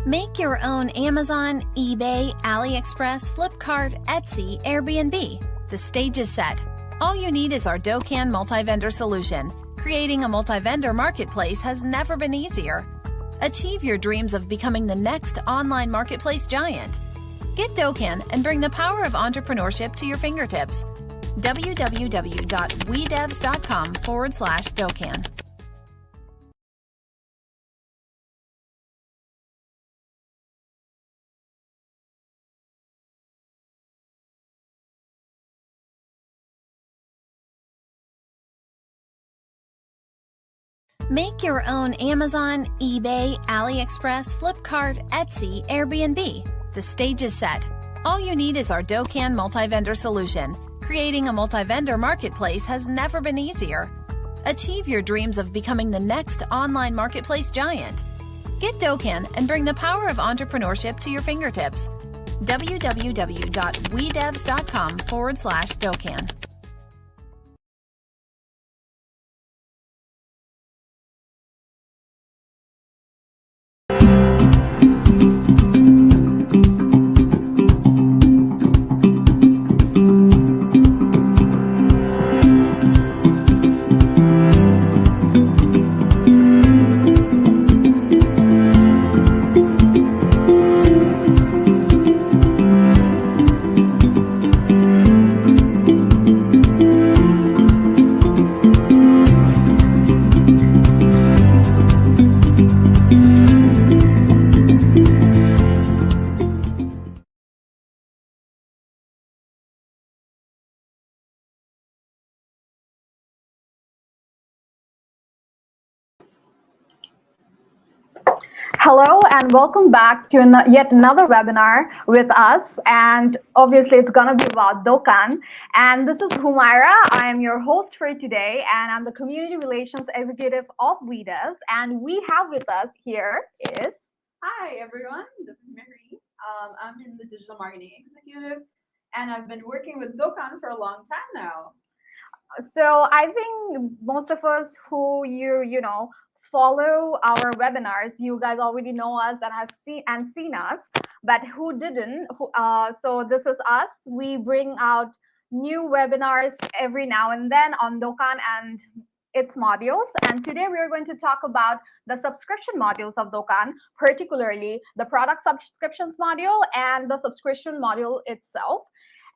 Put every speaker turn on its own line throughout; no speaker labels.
Make your own Amazon, eBay, AliExpress, Flipkart, Etsy, Airbnb. The stage is set. All you need is our Docan multi-vendor solution. Creating a multi-vendor marketplace has never been easier. Achieve your dreams of becoming the next online marketplace giant. Get Docan and bring the power of entrepreneurship to your fingertips. www.wedevs.com/Docan. Make your own Amazon, eBay, AliExpress, Flipkart, Etsy, Airbnb. The stage is set. All you need is our Docan multi-vendor solution. Creating a multi-vendor marketplace has never been easier. Achieve your dreams of becoming the next online marketplace giant. Get Docan and bring the power of entrepreneurship to your fingertips. www.wedevs.com/Docan.
Hello and welcome back to yet another webinar with us, and obviously it's going to be about Docan. And this is Humaira. I am your host for today, and I'm the Community Relations Executive of WeDevs. And we have with us here is...
Hi everyone, this is Mary. I'm in the Digital Marketing Executive, and I've been working with Docan for a long time now.
So I think most of us who you know follow our webinars, you guys already know us and have seen us, but who didn't, so this is us. We bring out new webinars every now and then on Docan and its modules, and today we are going to talk about the subscription modules of Docan, particularly the product subscriptions module and the subscription module itself.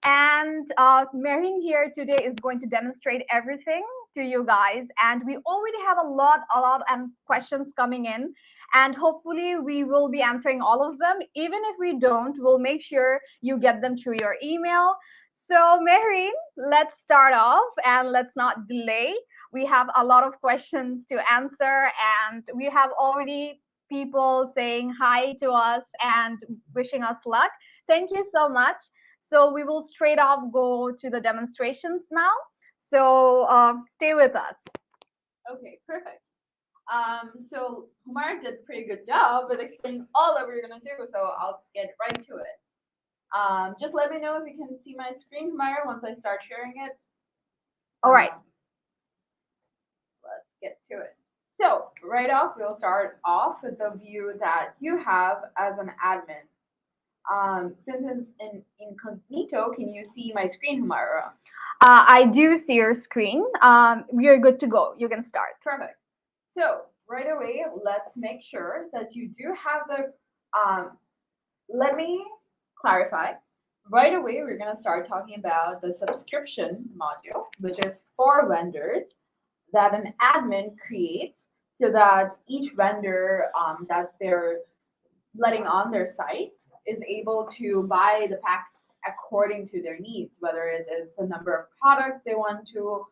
And Marine here today is going to demonstrate everything to you guys, and we already have a lot of questions coming in, and hopefully we will be answering all of them. Even if we don't, we'll make sure you get them through your email. So Marine, let's start off and let's not delay. We have a lot of questions to answer, and we have already people saying hi to us and wishing us luck. Thank you so much. So we will straight off go to the demonstrations now. So stay with us.
Okay, perfect. So Humar did a pretty good job with explaining all that we're gonna do, so I'll get right to it. Just let me know if you can see my screen, Humar, once I start sharing it.
All right.
Let's get to it. So right off, we'll start off with the view that you have as an admin. Since it's in incognito, can you see my screen, Humara?
I do see your screen. You're good to go. You can start.
Perfect. So right away, let's make sure that you do have the, let me clarify. Right away, we're going to start talking about the subscription module, which is for vendors that an admin creates so that each vendor that they're letting on their site is able to buy the pack according to their needs, whether it is the number of products they want to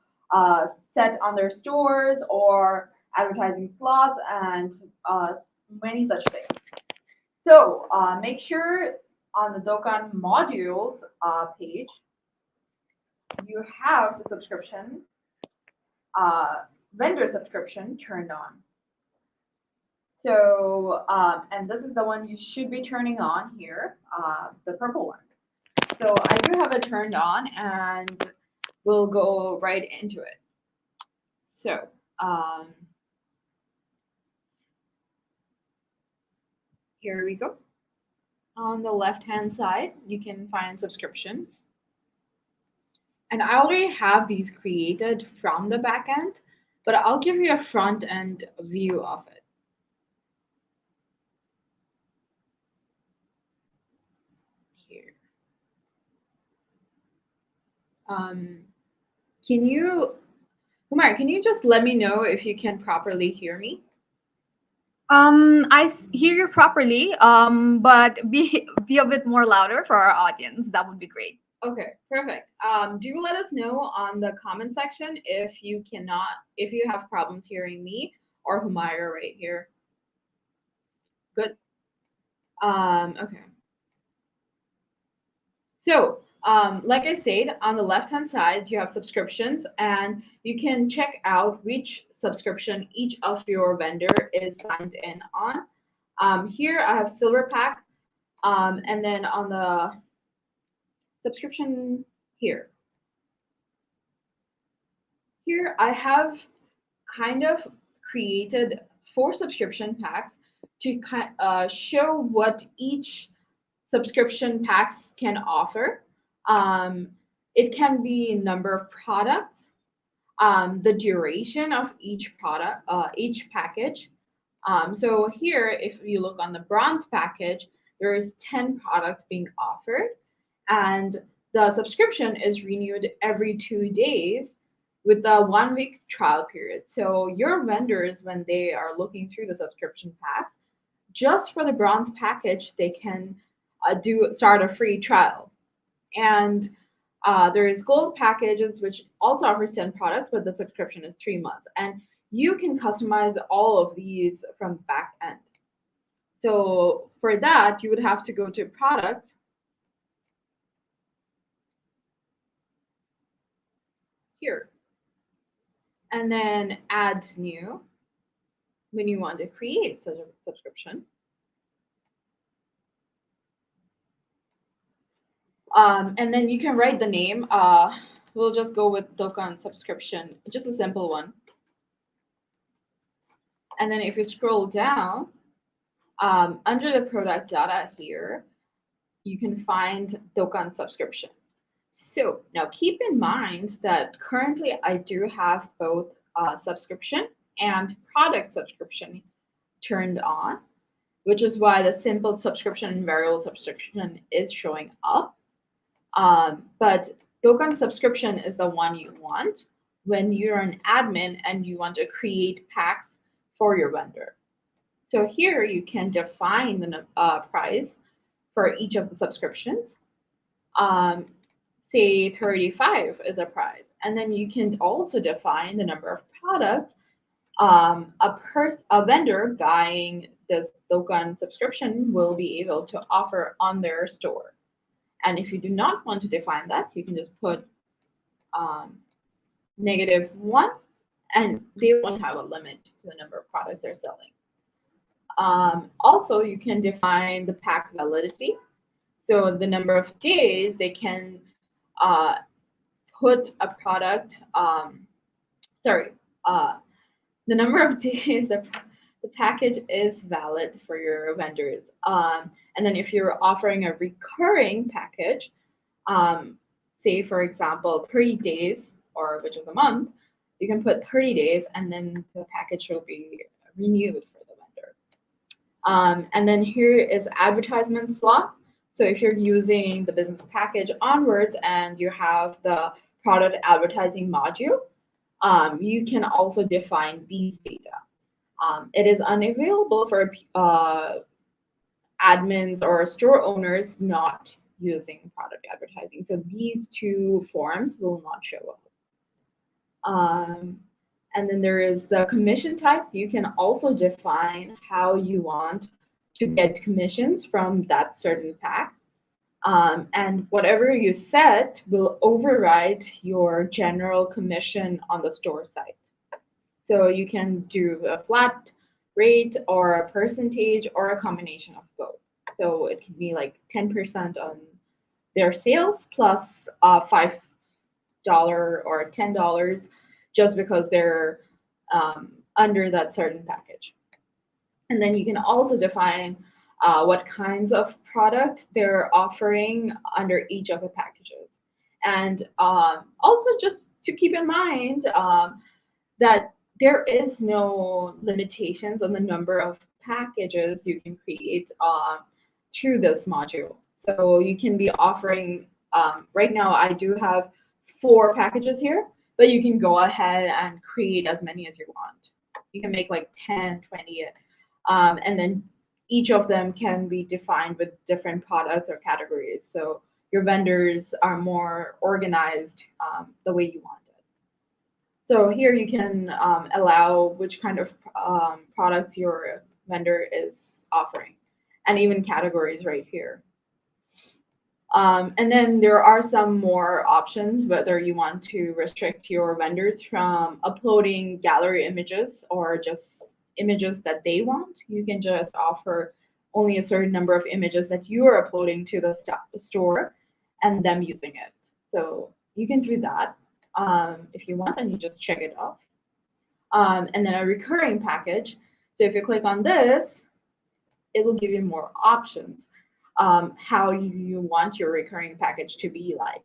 set on their stores or advertising slots and many such things. So make sure on the Docan modules page, you have the subscription, vendor subscription turned on. So, and this is the one you should be turning on here, the purple one. So I do have it turned on, and we'll go right into it. So, here we go. On the left-hand side, you can find subscriptions. And I already have these created from the back end, but I'll give you a front end view of it. Here. Kumar, can you just let me know if you can properly hear me?
Hear you properly, but be a bit more louder for our audience. That would be great.
Okay, perfect. Do let us know on the comment section if you have problems hearing me or Humaira right here. Good. Okay. So, like I said, on the left-hand side, you have subscriptions, and you can check out which subscription each of your vendor is signed in on. Here I have Silver Pack, and then on the subscription here. Here I have kind of created 4 subscription packs to show what each subscription packs can offer. It can be number of products, the duration of each product, each package. So here, if you look on the bronze package, there's 10 products being offered, and the subscription is renewed every 2 days with the 1-week trial period. So your vendors, when they are looking through the subscription packs, just for the bronze package, they can start a free trial. And there is gold packages, which also offers 10 products, but the subscription is 3 months. And you can customize all of these from back end. So for that, you would have to go to product, here, and then add new when you want to create such a subscription. And then you can write the name. We'll just go with Dokkan subscription, just a simple one. And then if you scroll down, under the product data here, you can find Dokkan subscription. So now keep in mind that currently I do have both subscription and product subscription turned on, which is why the simple subscription and variable subscription is showing up. But Dokkan subscription is the one you want when you're an admin and you want to create packs for your vendor. So here you can define the price for each of the subscriptions. Say 35 is a price, and then you can also define the number of products a vendor buying this Dokkan subscription will be able to offer on their store. And if you do not want to define that, you can just put -1, and they won't have a limit to the number of products they're selling. Also, you can define the pack validity. So the number of days they can put a product, the number of days the package is valid for your vendors. And then if you're offering a recurring package, say for example 30 days, or which is a month, you can put 30 days and then the package will be renewed for the vendor. And then here is advertisement slot. So if you're using the business package onwards and you have the product advertising module, you can also define these data. It is unavailable for admins or store owners not using product advertising. So these 2 forms will not show up. And then there is the commission type. You can also define how you want to get commissions from that certain pack. And whatever you set will override your general commission on the store site. So you can do a flat rate or a percentage or a combination of both. So it can be like 10% on their sales plus $5 or $10 just because they're under that certain package. And then you can also define what kinds of product they're offering under each of the packages. And also just to keep in mind that there is no limitations on the number of packages you can create through this module. So you can be offering, right now I do have 4 packages here, but you can go ahead and create as many as you want. You can make like 10, 20, and then each of them can be defined with different products or categories. So your vendors are more organized the way you want it. So here you can allow which kind of products your vendor is offering, and even categories right here. And then there are some more options, whether you want to restrict your vendors from uploading gallery images or just images that they want. You can just offer only a certain number of images that you are uploading to the store and them using it. So you can do that if you want, and you just check it off. And then a recurring package. So if you click on this, it will give you more options. How you want your recurring package to be like.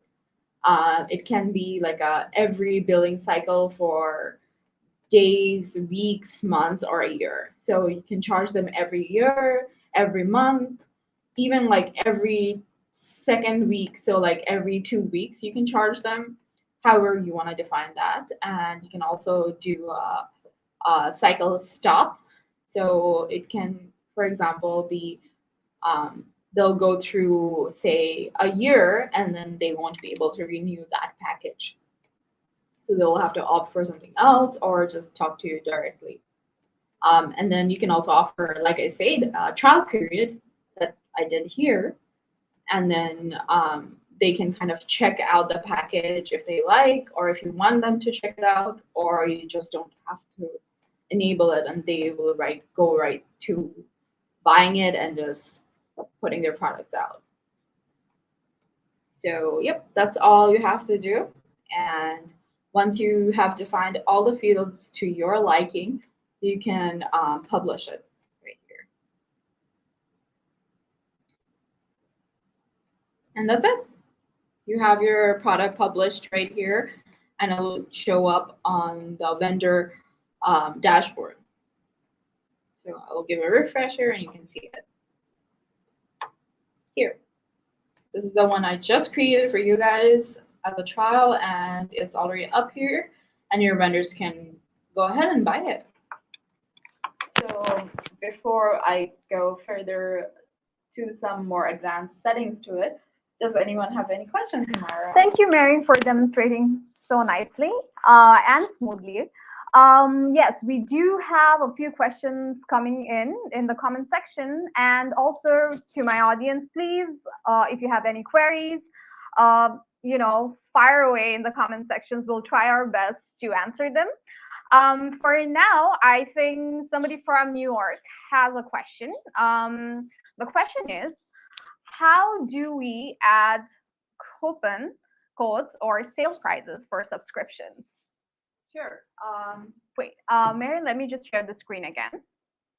It can be like every billing cycle for days, weeks, months, or a year. So you can charge them every year, every month, even like every second week. So like every 2 weeks, you can charge them however you want to define that. And you can also do a cycle stop. So it can, for example, be they'll go through, say, a year, and then they won't be able to renew that package. So they'll have to opt for something else or just talk to you directly. And then you can also offer, like I said, a trial period that I did here. And then they can kind of check out the package if they like, or if you want them to check it out, or you just don't have to enable it, and they will go right to buying it and just putting their products out. So yep, that's all you have to do. And once you have defined all the fields to your liking, you can publish it right here. And that's it. You have your product published right here, and it'll show up on the vendor dashboard. So I will give a refresher and you can see it. Here. This is the one I just created for you guys as a trial, and it's already up here, and your vendors can go ahead and buy it. So before I go further to some more advanced settings to it, does anyone have any questions, Mara?
Thank you, Mary, for demonstrating so nicely and smoothly. Yes, we do have a few questions coming in the comment section, and also to my audience, please, if you have any queries, fire away in the comment sections. We'll try our best to answer them. For now, I think somebody from New York has a question. The question is, how do we add coupon codes or sale prices for subscriptions?
Sure.
Wait, Mary, let me just share the screen again.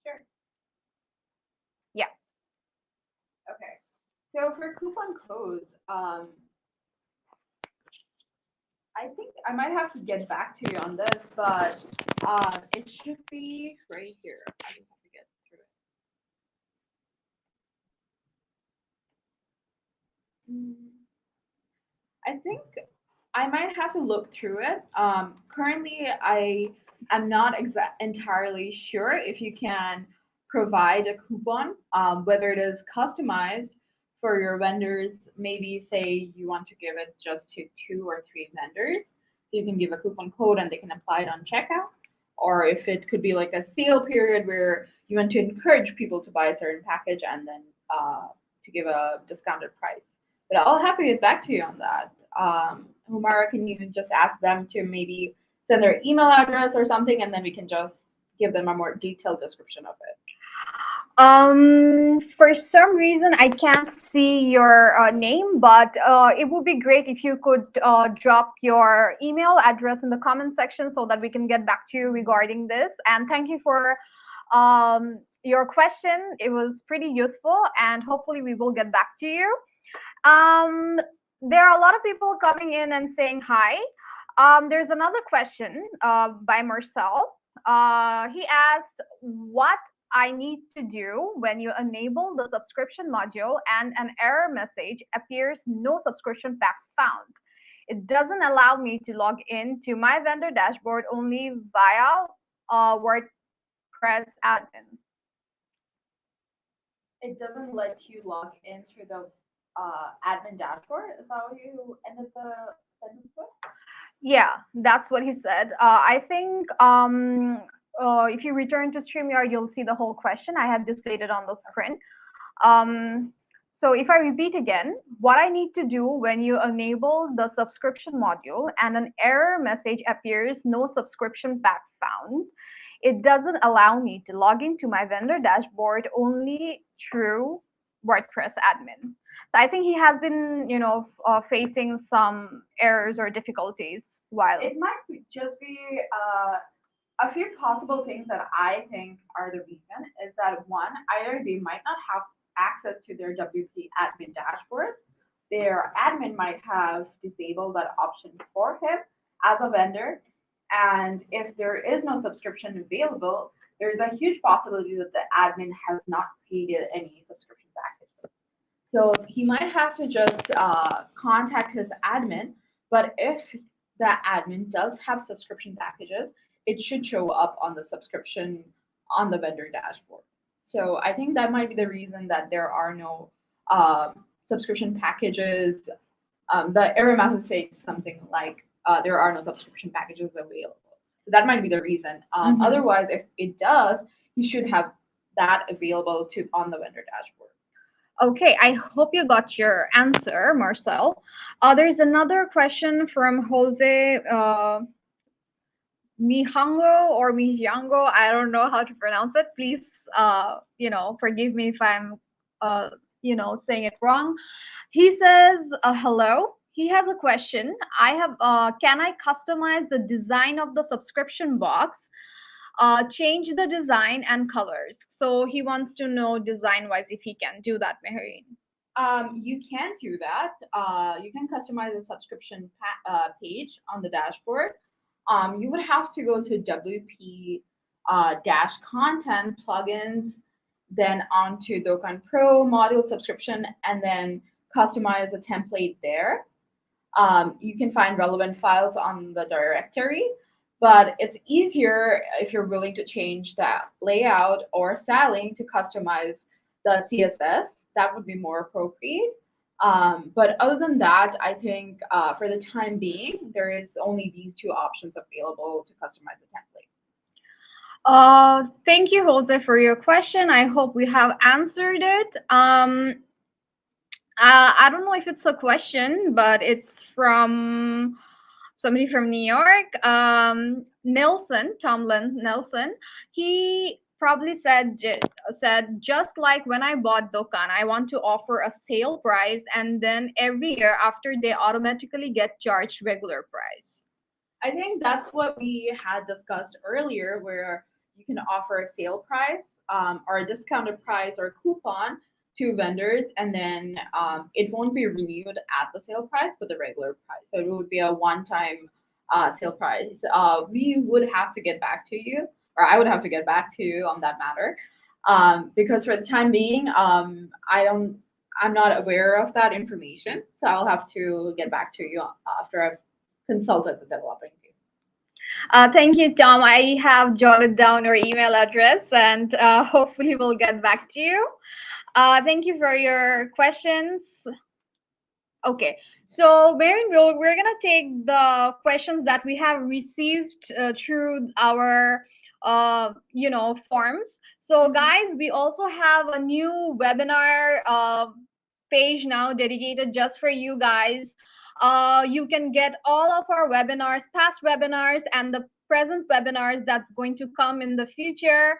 Sure.
Yeah.
Okay. So for coupon codes, I think I might have to get back to you on this, but it should be right here. I just have to get through it. I think I might have to look through it. Currently, I am not entirely sure if you can provide a coupon, whether it is customized for your vendors. Maybe say you want to give it just to 2 or 3 vendors, so you can give a coupon code and they can apply it on checkout. Or if it could be like a sale period where you want to encourage people to buy a certain package and then to give a discounted price. But I'll have to get back to you on that. Humara, can you just ask them to maybe send their email address or something, and then we can just give them a more detailed description of it?
For some reason, I can't see your name, but it would be great if you could drop your email address in the comment section so that we can get back to you regarding this. And thank you for your question. It was pretty useful, and hopefully we will get back to you. Um, there are a lot of people coming in and saying hi. There's another question by Marcel. He asked what I need to do when you enable the subscription module and an error message appears no subscription pack found. It doesn't allow me to log in to my vendor dashboard only via WordPress admin.
It doesn't let you log into the admin dashboard. Is that what you ended the sentence with?
Yeah, that's what he said. I think if you return to StreamYard, you'll see the whole question. I have displayed it on the screen. So if I repeat again, what I need to do when you enable the subscription module and an error message appears, no subscription pack found, it doesn't allow me to log into my vendor dashboard only through WordPress admin. So I think he has been, facing some errors or difficulties while.
It might just be a few possible things that I think are the reason is that one, either they might not have access to their WP admin dashboard. Their admin might have disabled that option for him as a vendor. And if there is no subscription available, there's a huge possibility that the admin has not created any subscription packages. So he might have to just contact his admin. But if the admin does have subscription packages, it should show up on the subscription on the vendor dashboard. So I think that might be the reason that there are no subscription packages. The error message says something like there are no subscription packages available. So that might be the reason. Otherwise, if it does, you should have that available on the vendor dashboard.
Okay, I hope you got your answer, Marcel. There's another question from Jose Mihango or Mihango. I don't know how to pronounce it. Please, forgive me if I'm, saying it wrong. He says, hello. He has a question. Can I customize the design of the subscription box? Change the design and colors. So he wants to know design-wise if he can do that, Mehreen.
You can do that. You can customize the subscription page on the dashboard. You would have to go to WP dash content plugins, then onto Dokkan Pro module subscription, and then customize a template there. You can find relevant files on the directory, but it's easier if you're willing to change the layout or styling to customize the CSS. That would be more appropriate. But other than that, I think for the time being, there is only these two options available to customize the template.
Thank you, Jose, for your question. I hope we have answered it. I don't know if it's a question, but it's from somebody from New York. Tomlin Nelson. He probably said just like when I bought Dokkan, I want to offer a sale price, and then every year after they automatically get charged regular price.
I think that's what we had discussed earlier, where you can offer a sale price or a discounted price or a coupon to vendors, and then it won't be renewed at the sale price, but the regular price. So it would be a one-time sale price. We would have to get back to you, or I would have to get back to you on that matter, because for the time being, I'm not aware of that information. So I'll have to get back to you after I've consulted the developing team.
Thank you, Tom. I have jotted down your email address, and hopefully we'll get back to you. Thank you for your questions. Okay, so we're gonna take the questions that we have received through our forms. So guys, we also have a new webinar page now dedicated just for you guys. You can get all of our webinars, past webinars, and the present webinars that's going to come in the future.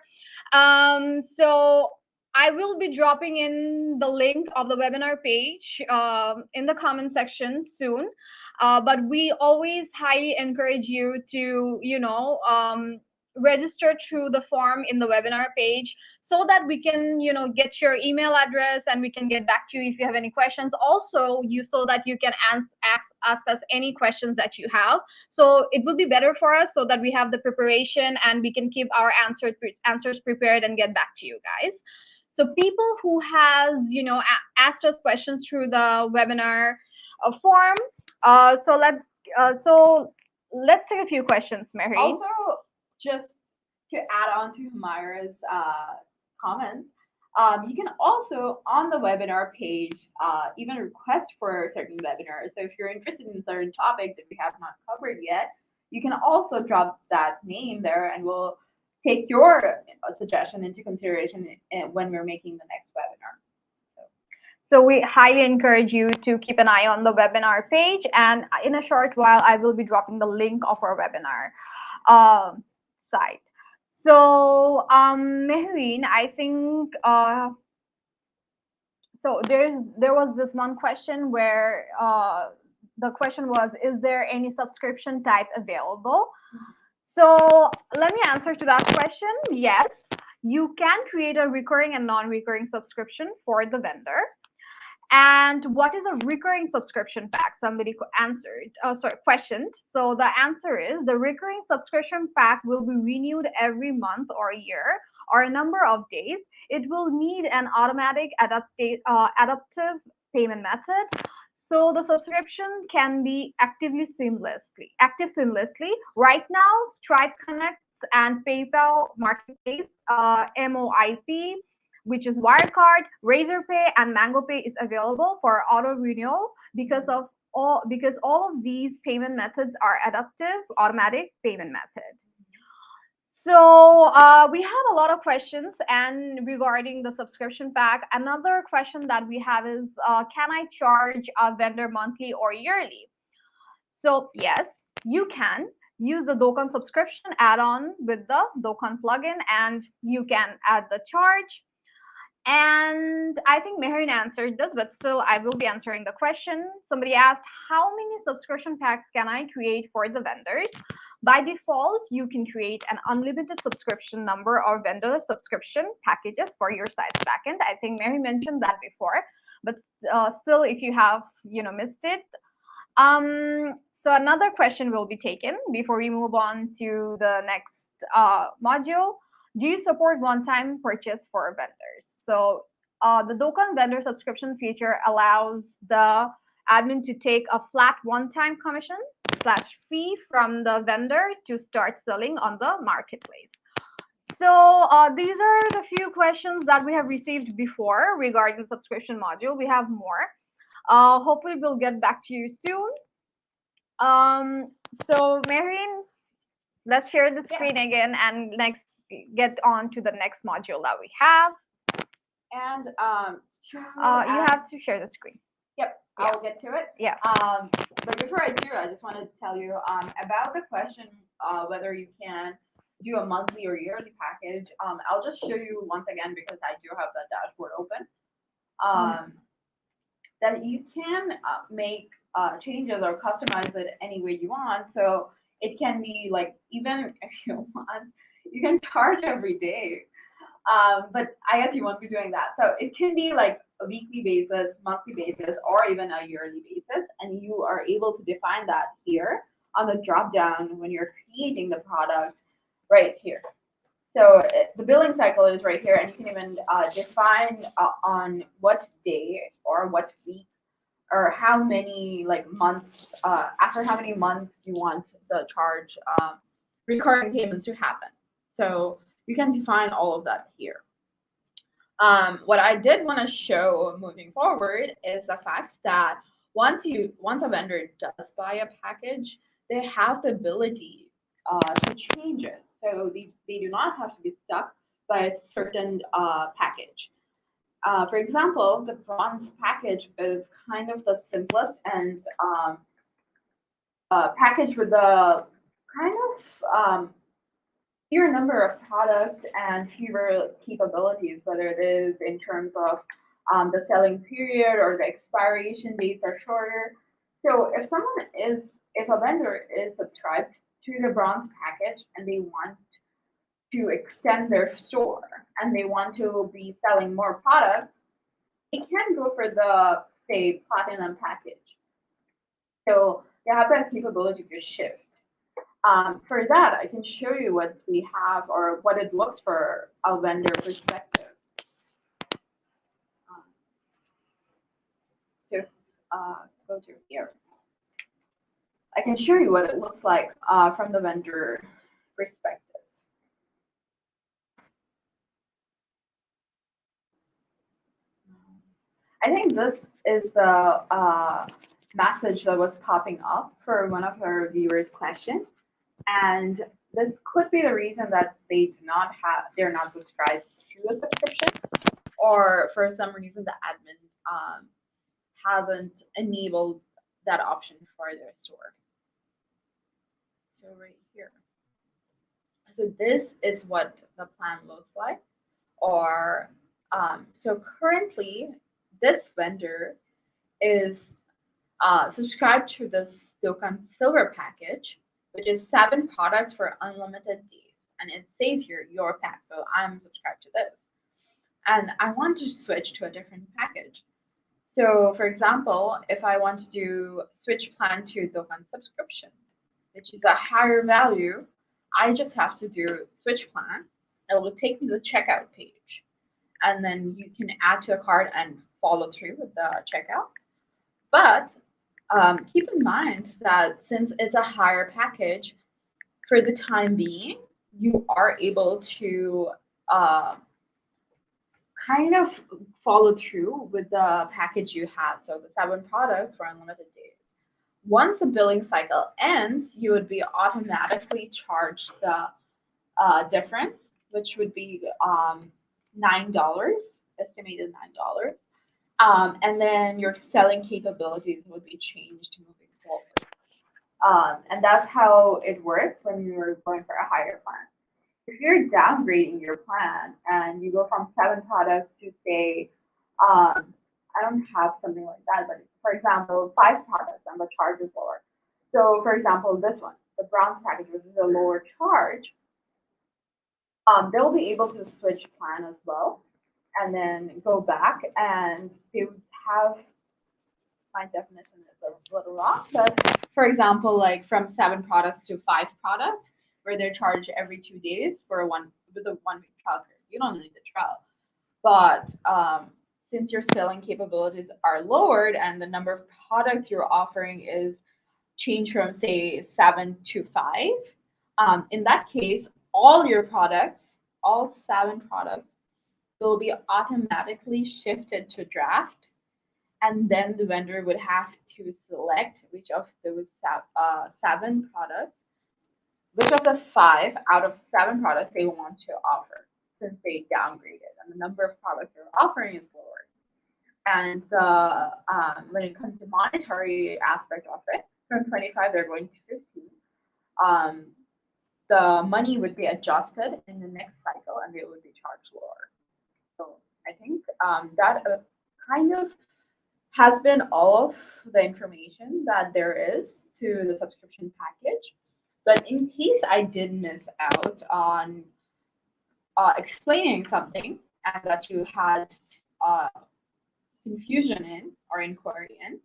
So I will be dropping in the link of the webinar page in the comment section soon. But we always highly encourage you to, register through the form in the webinar page, so that we can get your email address and we can get back to you if you have any questions. Also, so that you can ask us any questions that you have. So it will be better for us, so that we have the preparation and we can keep our answers prepared and get back to you guys. So people who has asked us questions through the webinar form. So let's take a few questions, Mary.
Also, just to add on to Humaira's comments, you can also on the webinar page even request for certain webinars. So if you're interested in a certain topic that we have not covered yet, you can also drop that name there, and we'll take your suggestion into consideration when we're making the next webinar.
So we highly encourage you to keep an eye on the webinar page, and in a short while, I will be dropping the link of our webinar site. So, Mehreen, I think so. There was this one question where the question was, is there any subscription type available? So let me answer to that question. Yes, you can create a recurring and non-recurring subscription for the vendor. And what is a recurring subscription pack? Somebody questioned. So the answer is, the recurring subscription pack will be renewed every month or year or a number of days. It will need an automatic adaptive payment method. So the subscription can be active seamlessly. Right now, Stripe connects and PayPal Marketplace, MOIP, which is Wirecard, Razorpay, and MangoPay is available for auto renewal because all of these payment methods are adaptive automatic payment method. So we have a lot of questions, and regarding the subscription pack, another question that we have is, can I charge a vendor monthly or yearly? So yes, you can use the Dokkan subscription add-on with the Dokkan plugin, and you can add the charge. And I think Mehreen answered this, but still I will be answering the question. Somebody asked, how many subscription packs can I create for the vendors? By default, you can create an unlimited subscription number or vendor subscription packages for your site's backend. I think Mary mentioned that before, but still, if you have missed it. So another question will be taken before we move on to the next module. Do you support one-time purchase for vendors? So the Dokkan vendor subscription feature allows the admin to take a flat one-time commission / fee from the vendor to start selling on the marketplace. So these are the few questions that we have received before regarding the subscription module. We have more. Hopefully we'll get back to you soon. So Mehreen, let's share the screen again and get on to the next module that we have.
And
you have to share the screen.
Yep, I'll get to it.
Yeah.
But before I do, I just want to tell you about the question whether you can do a monthly or yearly package. I'll just show you once again, because I do have the dashboard open. That you can make changes or customize it any way you want. So it can be like, even if you want, you can charge every day. But I guess you won't be doing that. So it can be like a weekly basis, monthly basis, or even a yearly basis. And you are able to define that here on the drop down when you're creating the product right here. So the billing cycle is right here, and you can even define on what day or what week or how many months, after how many months you want the charge recurring payments to happen. So you can define all of that here. What I did want to show moving forward is the fact that once a vendor does buy a package, they have the ability to change it. So they do not have to be stuck by a certain package. For example, the bronze package is kind of the simplest and package with the kind of fewer number of products and fewer capabilities, whether it is in terms of the selling period or the expiration dates are shorter. So if a vendor is subscribed to the bronze package and they want to extend their store and they want to be selling more products, they can go for the, say, platinum package. So they have that capability to shift. For that, I can show you what we have or what it looks for a vendor perspective. So go to here. I can show you what it looks like from the vendor perspective. I think this is the message that was popping up for one of our viewers' questions. And this could be the reason that they're not subscribed to the subscription, or for some reason the admin hasn't enabled that option for their store. So right here. So this is what the plan looks like. Or so currently this vendor is subscribed to this Dokkan Silver package, which is 7 products for unlimited days. And it says here, your pack. So I'm subscribed to this. And I want to switch to a different package. So for example, if I want to do switch plan to Dokkan subscription, which is a higher value, I just have to do switch plan. It will take me to the checkout page. And then you can add to a cart and follow through with the checkout. But keep in mind that since it's a higher package, for the time being, you are able to kind of follow through with the package you had. So the 7 products for unlimited days. Once the billing cycle ends, you would be automatically charged the difference, which would be $9, estimated $9. And then your selling capabilities would be changed moving forward. And that's how it works when you're going for a higher plan. If you're downgrading your plan and you go from 7 products to say, I don't have something like that, but for example, 5 products and the charge is lower. So for example, this one, the bronze package, which is a lower charge, they'll be able to switch plan as well and then go back, and they would have, my definition is a little wrong, but for example, like from 7 products to 5 products, where they're charged every 2 days with a 1-week trial period. You don't need the trial. But since your selling capabilities are lowered and the number of products you're offering is changed from, say, 7 to 5, in that case, all your products, all 7 products, will be automatically shifted to draft. And then the vendor would have to select which of those 7 products, which of the 5 out of 7 products they want to offer, since they downgraded and the number of products they're offering is lower. And when it comes to monetary aspect of it, from 25 they're going to 15. The money would be adjusted in the next cycle and they would be charged lower. So I think that kind of has been all of the information that there is to the subscription package. But in case I did miss out on explaining something and that you had confusion in or inquiry in,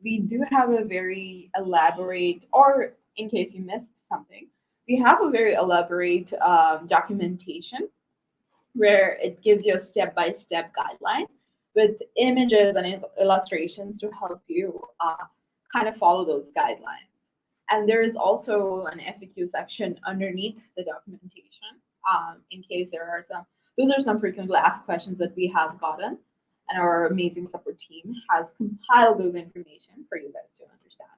we do have a very elaborate, or in case you missed something, we have a very elaborate documentation where it gives you a step-by-step guideline with images and illustrations to help you kind of follow those guidelines. And there is also an FAQ section underneath the documentation in case there are those are some frequently asked questions that we have gotten, and our amazing support team has compiled those information for you guys to understand.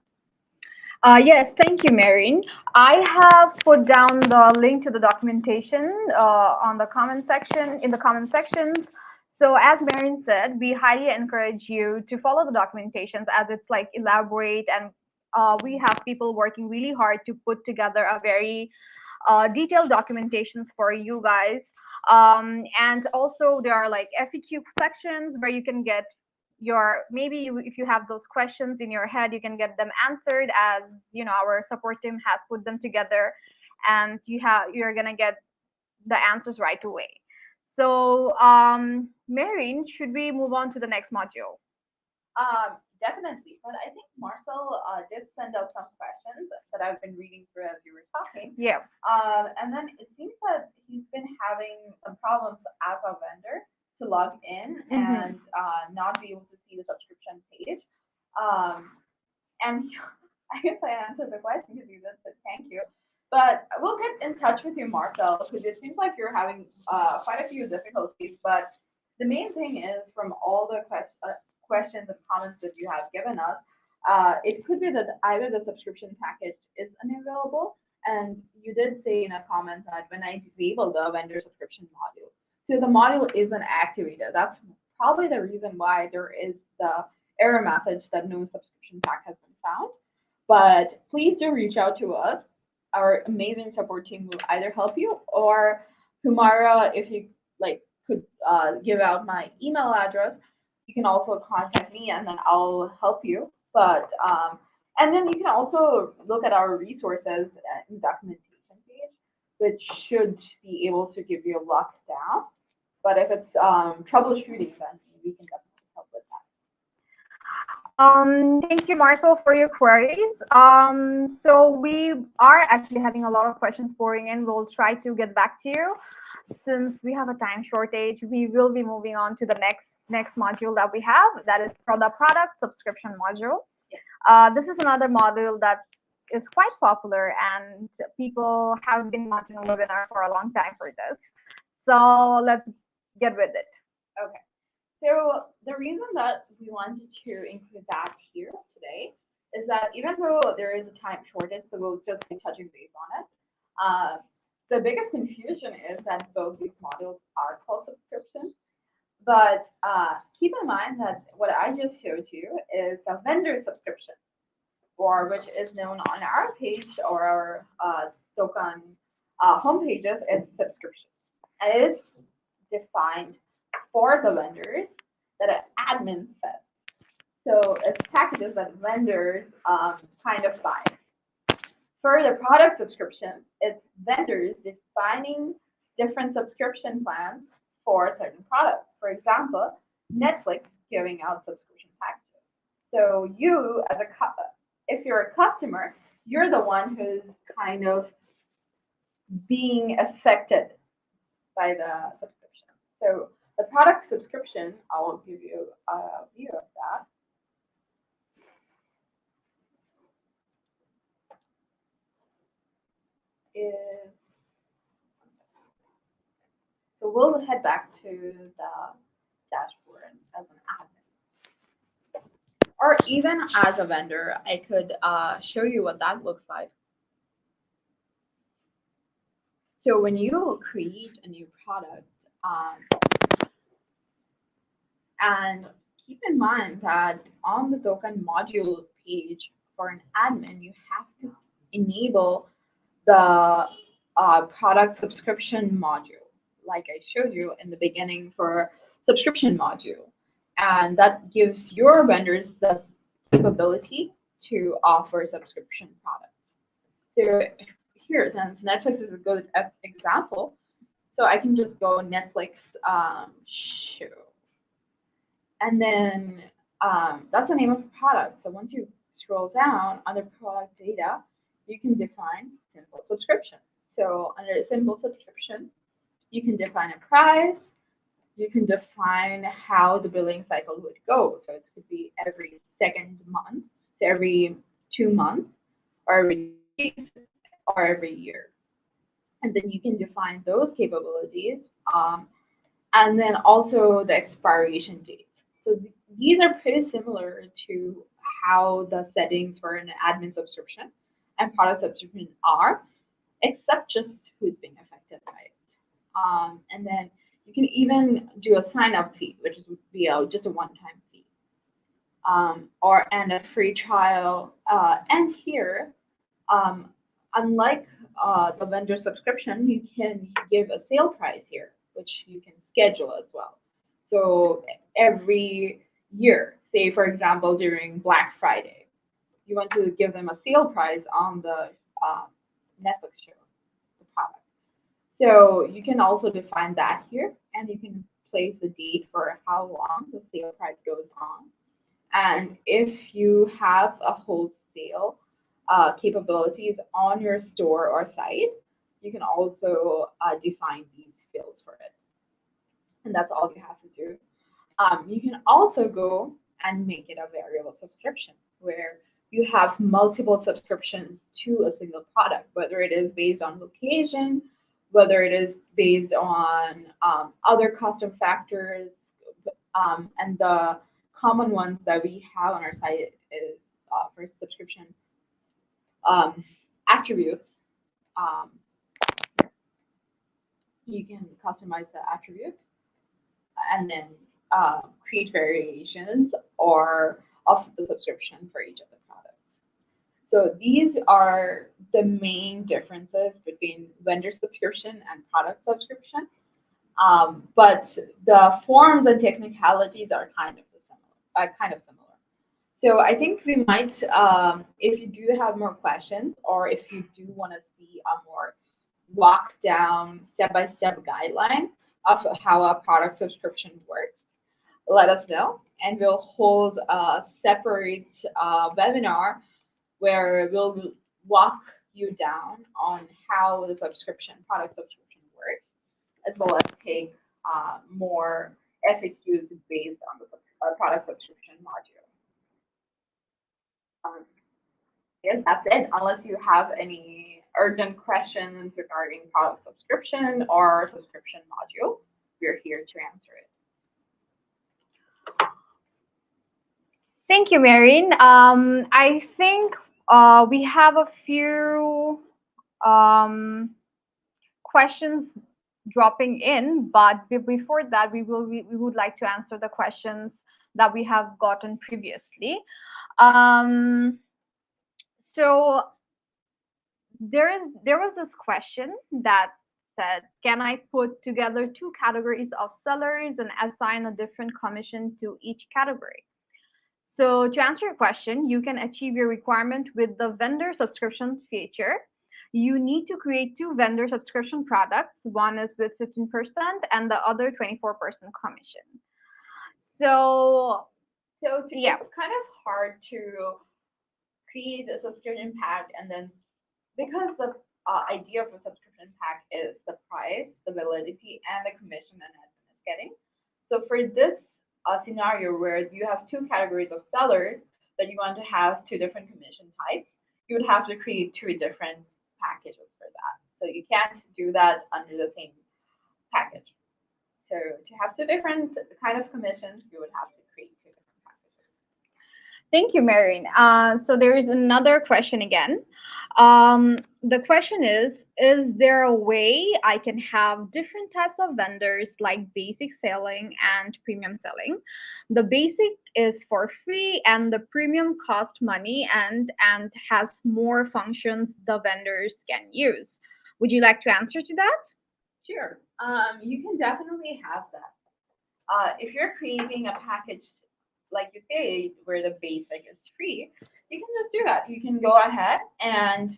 Yes, thank you, Marin. I have put down the link to the documentation on the comment section, in the comment sections. So as Marin said, we highly encourage you to follow the documentations as it's like elaborate, and we have people working really hard to put together a very detailed documentations for you guys. And also there are like FAQ sections where you can get your, if you have those questions in your head, you can get them answered, as you know, our support team has put them together, and you're gonna get the answers right away. So, Maureen, should we move on to the next module?
Definitely. But I think Marcel did send out some questions that I've been reading through as you were talking.
Yeah.
And then it seems that he's been having some problems as a vendor to log in and not be able to see the subscription page. And I guess I answered the question because you just said thank you. But we'll get in touch with you, Marcel, because it seems like you're having quite a few difficulties. But the main thing is from all the questions and comments that you have given us, it could be that either the subscription package is unavailable, and you did say in a comment that when I disable the vendor subscription module, so the module isn't activated. That's probably the reason why there is the error message that no subscription pack has been found. But please do reach out to us. Our amazing support team will either help you, or Humara, if you like, could give out my email address. You can also contact me, and then I'll help you. But and then you can also look at our resources and documentation page, which should be able to give you a lockdown. But if it's troubleshooting, then we can definitely help with that.
Thank you, Marcel, for your queries. So we are actually having a lot of questions pouring in. We'll try to get back to you. Since we have a time shortage, we will be moving on to the next module that we have. That is for the product subscription module. This is another module that is quite popular, and people have been watching a webinar for a long time for this. So let's get with it.
Okay. So the reason that we wanted to include that here today is that even though there is a time shortage, so we'll just be touching base on it. The biggest confusion is that both these modules are called subscription, but keep in mind that what I just showed you is the vendor subscription, or which is known on our page or our Token home pages as subscription. And it is defined for the vendors that an admin sets. So it's packages that vendors kind of buy. For the product subscription, it's vendors defining different subscription plans for certain products. For example, Netflix giving out subscription packages. So you, as if you're a customer, you're the one who's kind of being affected by the subscription. So the product subscription, I will give you a view of that. So we'll head back to the dashboard as an admin. Or even as a vendor, I could show you what that looks like. So when you create a new product, and keep in mind that on the token module page for an admin, you have to enable the product subscription module, like I showed you in the beginning for subscription module. And that gives your vendors the capability to offer subscription products. So here, since Netflix is a good example, so I can just go Netflix show. And then that's the name of the product. So once you scroll down under product data, you can define simple subscription. So under simple subscription, you can define a price. You can define how the billing cycle would go. So it could be every second month, so every 2 months, or every week, or every year. And then you can define those capabilities. And then also the expiration date. So these are pretty similar to how the settings for an admin subscription and product subscription are, except just who's being affected by it. And then you can even do a sign-up fee, which would be just a one-time fee, and a free trial. And here, unlike the vendor subscription, you can give a sale price here, which you can schedule as well. So every year, say for example during Black Friday, you want to give them a sale price on the Netflix show, the product. So you can also define that here, and you can place the date for how long the sale price goes on. And if you have a wholesale capabilities on your store or site, you can also define these fields for it. And that's all you have to do. You can also go and make it a variable subscription where you have multiple subscriptions to a single product, whether it is based on location, whether it is based on other custom factors, and the common ones that we have on our site is for subscription um, attributes. Um, you can customize the attributes and then create variations or of the subscription for each of the products. So these are the main differences between vendor subscription and product subscription. But the forms and technicalities are kind of similar. So I think we might, if you do have more questions, or if you do want to see a more walk down step-by-step guideline of how a product subscription works, let us know, and we'll hold a separate webinar where we'll walk you down on how the product subscription works, as well as take more FAQs based on the product subscription module. Yes, that's it. Unless you have any urgent questions regarding product subscription or subscription module, we're here to answer it.
Thank you, Maureen. I think we have a few questions dropping in, but before that, we would like to answer the questions that we have gotten previously. So there was this question that said, can I put together two categories of sellers and assign a different commission to each category? So to answer your question, you can achieve your requirement with the vendor subscription feature. You need to create two vendor subscription products. One is with 15% and the other 24% commission. So
yeah, it's kind of hard to create a subscription pack, and then because the idea of a subscription pack is the price, the validity, and the commission that admin is getting. So for this scenario where you have two categories of sellers that you want to have two different commission types, you would have to create two different packages for that. So you can't do that under the same package. So to have two different kind of commissions, you would have to create two different packages.
Thank you, Maureen. So there is another question again. The question is there a way I can have different types of vendors like basic selling and premium selling? The basic is for free and the premium cost money and has more functions the vendors can use. Would you like to answer to that?
Sure. You can definitely have that. If you're creating a package, like you say, where the basic is free, you can just do that. You can go ahead and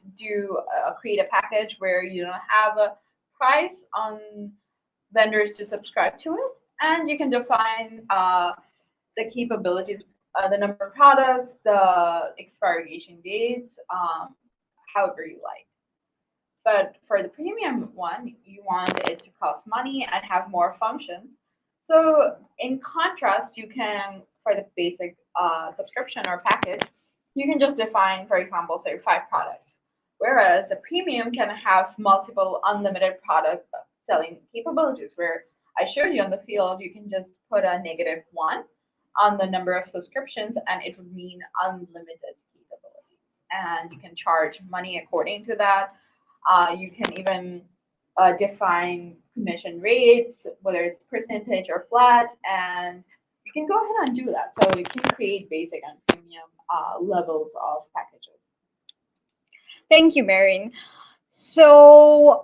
create a package where you don't have a price on vendors to subscribe to it, and you can define the capabilities, the number of products, the expiration dates, however you like. But for the premium one, you want it to cost money and have more functions. So in contrast, you can, for the basic subscription or package, you can just define, for example, say 5 products. Whereas the premium can have multiple unlimited product selling capabilities where I showed you on the field, you can just put a -1 on the number of subscriptions and it would mean unlimited capabilities. And you can charge money according to that. You can even define commission rates, whether it's percentage or flat, and you can go ahead and do that. So you can create basic and premium levels of packages.
Thank you, Maureen. So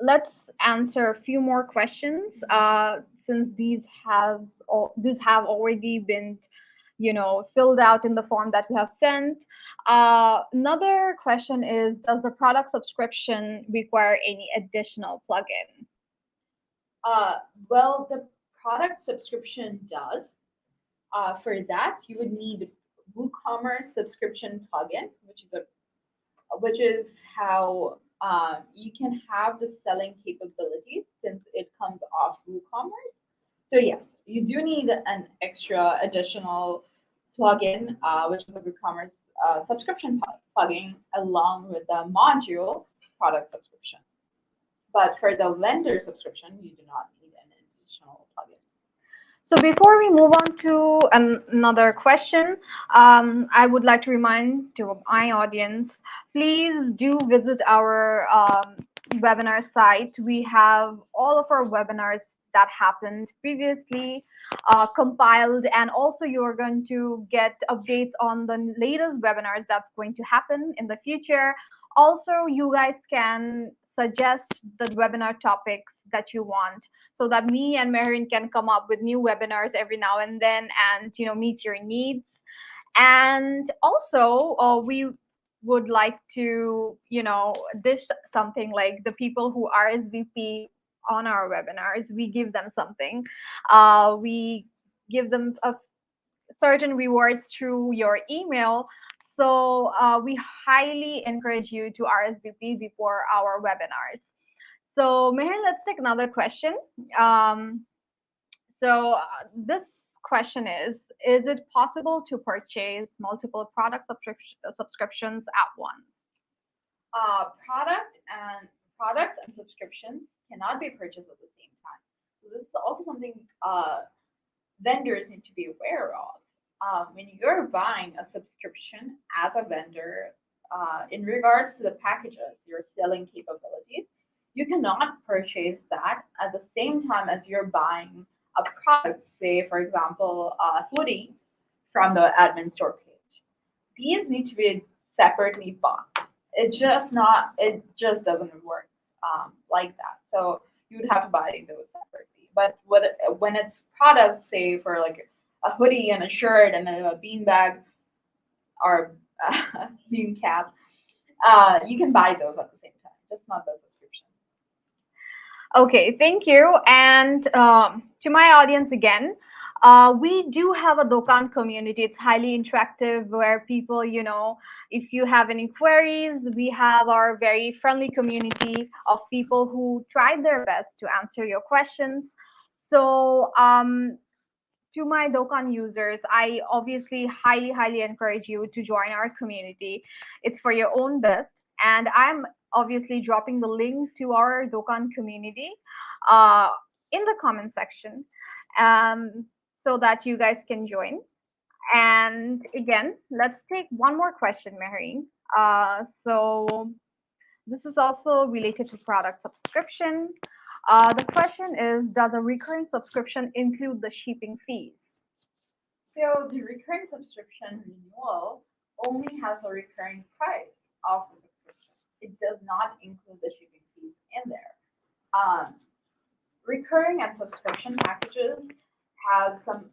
let's answer a few more questions since these have already been filled out in the form that we have sent. Another question is, does the product subscription require any additional plugin?
Well, the product subscription does. For that, you would need WooCommerce subscription plugin, which is how you can have the selling capabilities since it comes off WooCommerce. So yes, you do need an extra additional plugin, which is a WooCommerce subscription plugin, along with the module product subscription. But for the vendor subscription, you do not need an additional plugin.
So before we move on to another question, I would like to remind to my audience, please do visit our webinar site. We have all of our webinars that happened previously compiled, and also you are going to get updates on the latest webinars that's going to happen in the future. Also, you guys can suggest the webinar topics that you want, so that me and Mehreen can come up with new webinars every now and then and meet your needs. And also we would like to dish something, like the people who RSVP on our webinars, we give them something. We give them a certain rewards through your email. So we highly encourage you to RSVP before our webinars. So Meher, let's take another question. This question is it possible to purchase multiple product subscriptions at once?
Products and subscriptions cannot be purchased at the same time. So this is also something vendors need to be aware of. When you're buying a subscription as a vendor, in regards to the packages, your selling capabilities, you cannot purchase that at the same time as you're buying a product, say, for example, a hoodie from the admin store page. These need to be separately bought. It just doesn't work like that. So you would have to buy those separately. But when it's products, say, for like a hoodie and a shirt and a bean bag or bean cap, you can buy those at the same time, just not the subscription.
Okay, thank you. And to my audience again, we do have a Dokan community. It's highly interactive, where people, if you have any queries, we have our very friendly community of people who tried their best to answer your questions. So to my Dokan users, I obviously highly encourage you to join our community. It's for your own best. And I'm obviously dropping the link to our Dokan community in the comment section, so that you guys can join. And again, let's take one more question, Mehreen. So this is also related to product subscription. The question is, does a recurring subscription include the shipping fees?
So the recurring subscription renewal only has a recurring price of the subscription. It does not include the shipping fees in there. Recurring and subscription packages have some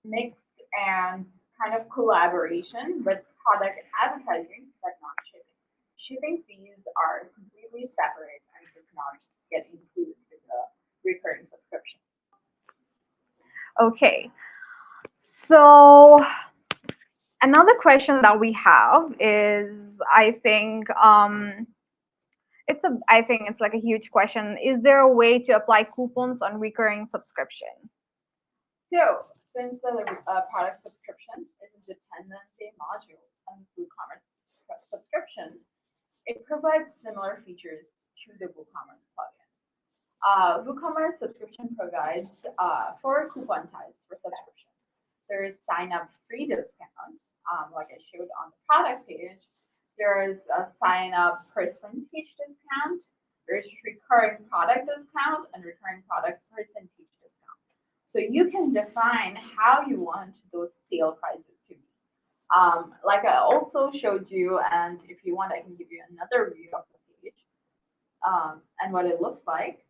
mixed and kind of collaboration with product advertising, but not shipping. Shipping fees are completely separate and does not get included in the recurring subscription.
Okay. So another question that we have is, I think it's like a huge question. Is there a way to apply coupons on recurring subscription?
So since the product subscription is a dependency module on WooCommerce subscription, it provides similar features to the WooCommerce plugin. WooCommerce subscription provides 4 coupon types for subscription. There is sign up free discount, like I showed on the product page. There is a sign up percentage discount. There's recurring product discount and recurring product percentage discount. So you can define how you want those sale prices to be. Like I also showed you, and if you want, I can give you another view of the page and what it looks like.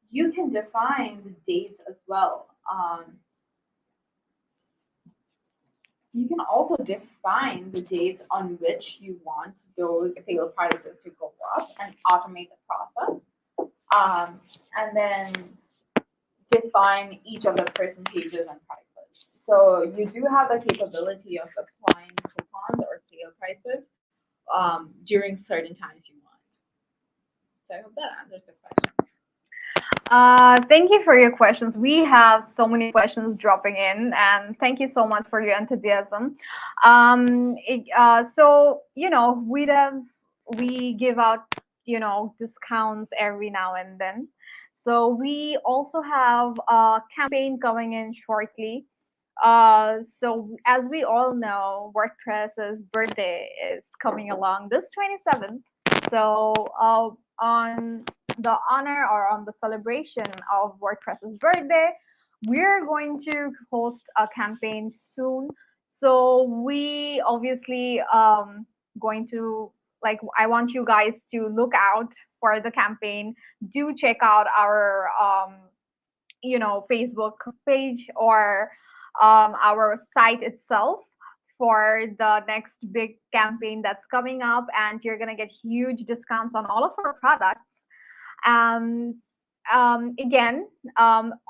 You can define the dates as well. you can also define the dates on which you want those sale prices to go up and automate the process. And then define each of the percentages and prices. So you do have the capability of applying coupons or sale prices during certain times you want. So I hope that answers the question.
Thank you for your questions. We have so many questions dropping in, and thank you so much for your enthusiasm. So we devs, we give out discounts every now and then. So we also have a campaign coming in shortly. So as we all know, WordPress's birthday is coming along this 27th. So on the honor or on the celebration of WordPress's birthday, we're going to host a campaign soon. So we obviously going to I want you guys to look out for the campaign. Do check out our Facebook page or our site itself for the next big campaign that's coming up, and you're gonna get huge discounts on all of our products. Um, Again,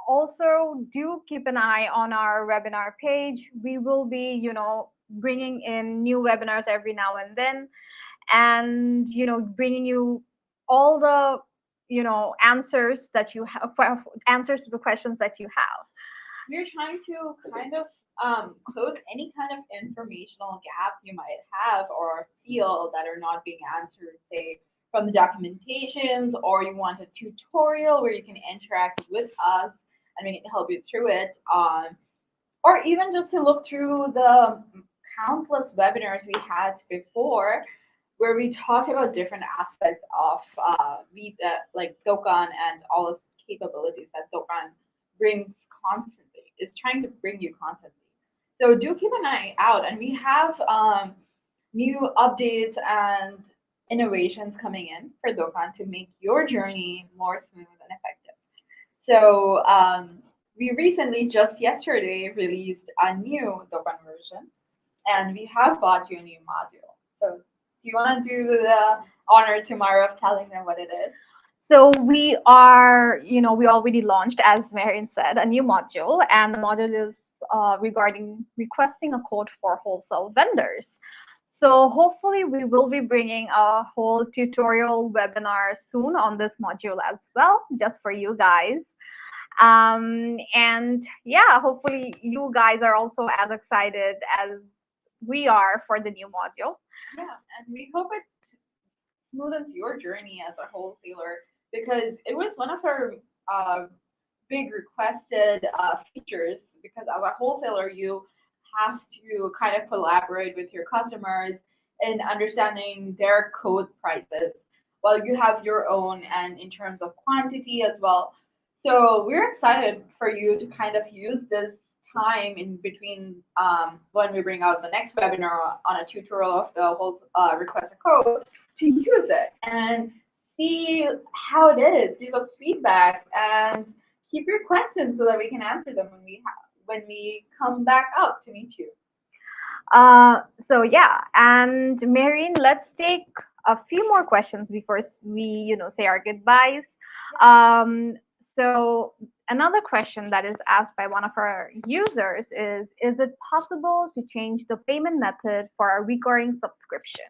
also do keep an eye on our webinar page. We will be, bringing in new webinars every now and then, and bringing you all the, answers that you have, answers to the questions that you have.
We're trying to kind of close any kind of informational gap you might have or feel that are not being answered, say from the documentations, or you want a tutorial where you can interact with us and we can help you through it, or even just to look through the countless webinars we had before where we talked about different aspects of like Dokkan and all the capabilities that Dokkan brings constantly. It's trying to bring you constantly. So do keep an eye out, and we have new updates and innovations coming in for Dokkan to make your journey more smooth and effective. So we recently, just yesterday, released a new Dokkan version, and we have bought you a new module. So do you want to do the honor tomorrow of telling them what it is?
So we are, we already launched, as Marion said, a new module, and the module is regarding requesting a quote for wholesale vendors. So hopefully we will be bringing a whole tutorial webinar soon on this module as well, just for you guys. And yeah, hopefully you guys are also as excited as we are for the new module.
Yeah, and we hope it smoothens your journey as a wholesaler, because it was one of our big requested features, because as a wholesaler you have to kind of collaborate with your customers in understanding their code prices while you have your own, and in terms of quantity as well. So we're excited for you to kind of use this time in between when we bring out the next webinar on a tutorial of the whole request a code, to use it and see how it is, give us feedback, and keep your questions so that we can answer them when we come back up to meet you.
So yeah, and Marion, let's take a few more questions before we, say our goodbyes. So another question that is asked by one of our users is it possible to change the payment method for a recurring subscription?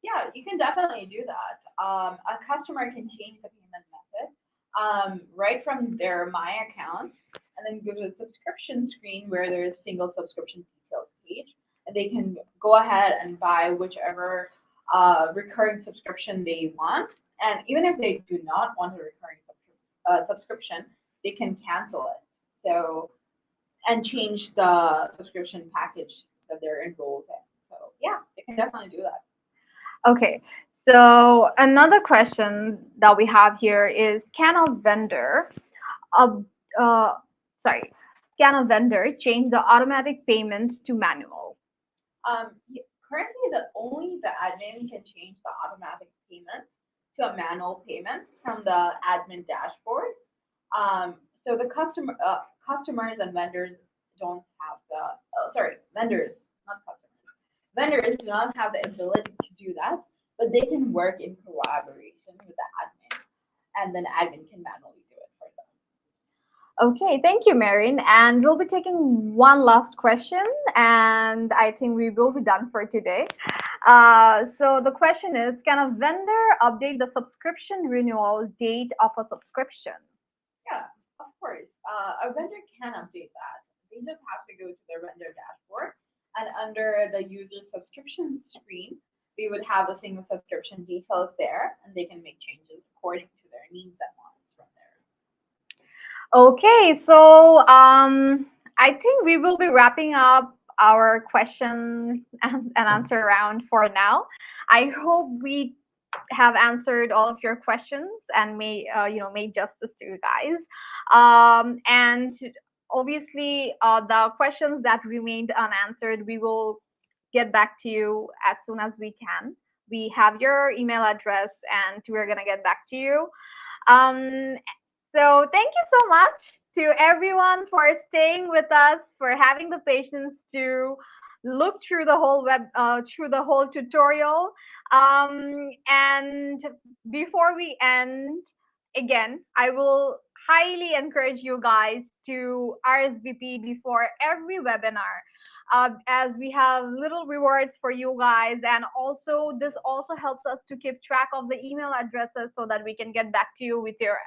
Yeah, you can definitely do that. A customer can change the payment method right from their My Account, and then go to the subscription screen where there's a single subscription details page, and they can go ahead and buy whichever recurring subscription they want. And even if they do not want a recurring subscription, they can cancel it. So, and change the subscription package that they're enrolled in. So yeah, they can definitely do that.
Okay, so another question that we have here is, can a vendor change the automatic payment to manual?
Currently, only the admin can change the automatic payment to a manual payment from the admin dashboard. So the customers and vendors don't have vendors not customers, vendors do not have the ability to do that, but they can work in collaboration with the admin, and then admin can manually do it for them.
Okay, thank you, Marin. And we'll be taking one last question, and I think we will be done for today. So the question is, can a vendor update the subscription renewal date of a subscription?
Yeah, of course. A vendor can update that. They just have to go to their vendor dashboard, and under the user subscription screen, they would have the single subscription details there, and they can make changes according to their needs and wants from there.
Okay, so I think we will be wrapping up our question and answer round for now. I hope we have answered all of your questions and made justice to you guys. And obviously, the questions that remained unanswered, we will get back to you as soon as we can. We have your email address, and we're gonna get back to you. Um, so thank you so much to everyone for staying with us, for having the patience to look through the whole tutorial. And before we end, again, I will highly encourage you guys to RSVP before every webinar. As we have little rewards for you guys, and also this also helps us to keep track of the email addresses so that we can get back to you with your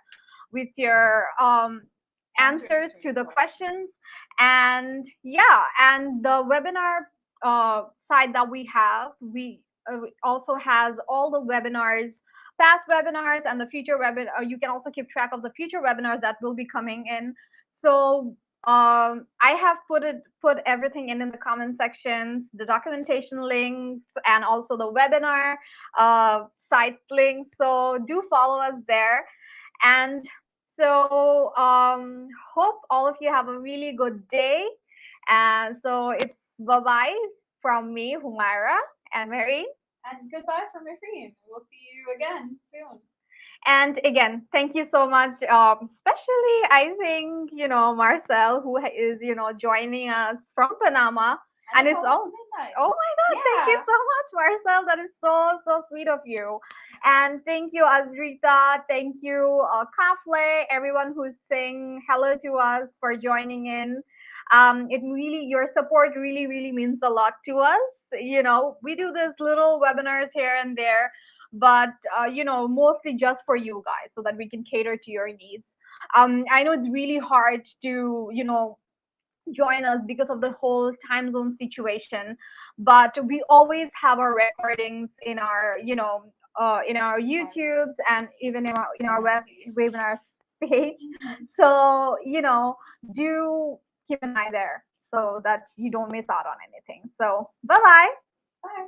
answers to the questions. And yeah, and the webinar site that we have, we also has all the webinars, past webinars, and the future webinar. You can also keep track of the future webinars that will be coming in. So I have put everything in the comment section, the documentation links, and also the webinar site links. So do follow us there. And so hope all of you have a really good day. And so it's bye-bye from me, Humaira, and Mary.
And goodbye from Efreen. We'll see you again soon.
And again, thank you so much. Especially, I think, Marcel, who is, joining us from Panama. And it's all
midnight.
Oh my God, thank you
Yeah.
so much, Marcel. That is so sweet of you. And thank you, Azrita. Thank you, Kafle, everyone who's saying hello to us for joining in. Your support really means a lot to us. We do these little webinars here and there, but mostly just for you guys so that we can cater to your needs. I know it's really hard to, join us because of the whole time zone situation, but we always have our recordings in our in our YouTubes and even in our webinars page. So do keep an eye there so that you don't miss out on anything. So bye.
Bye.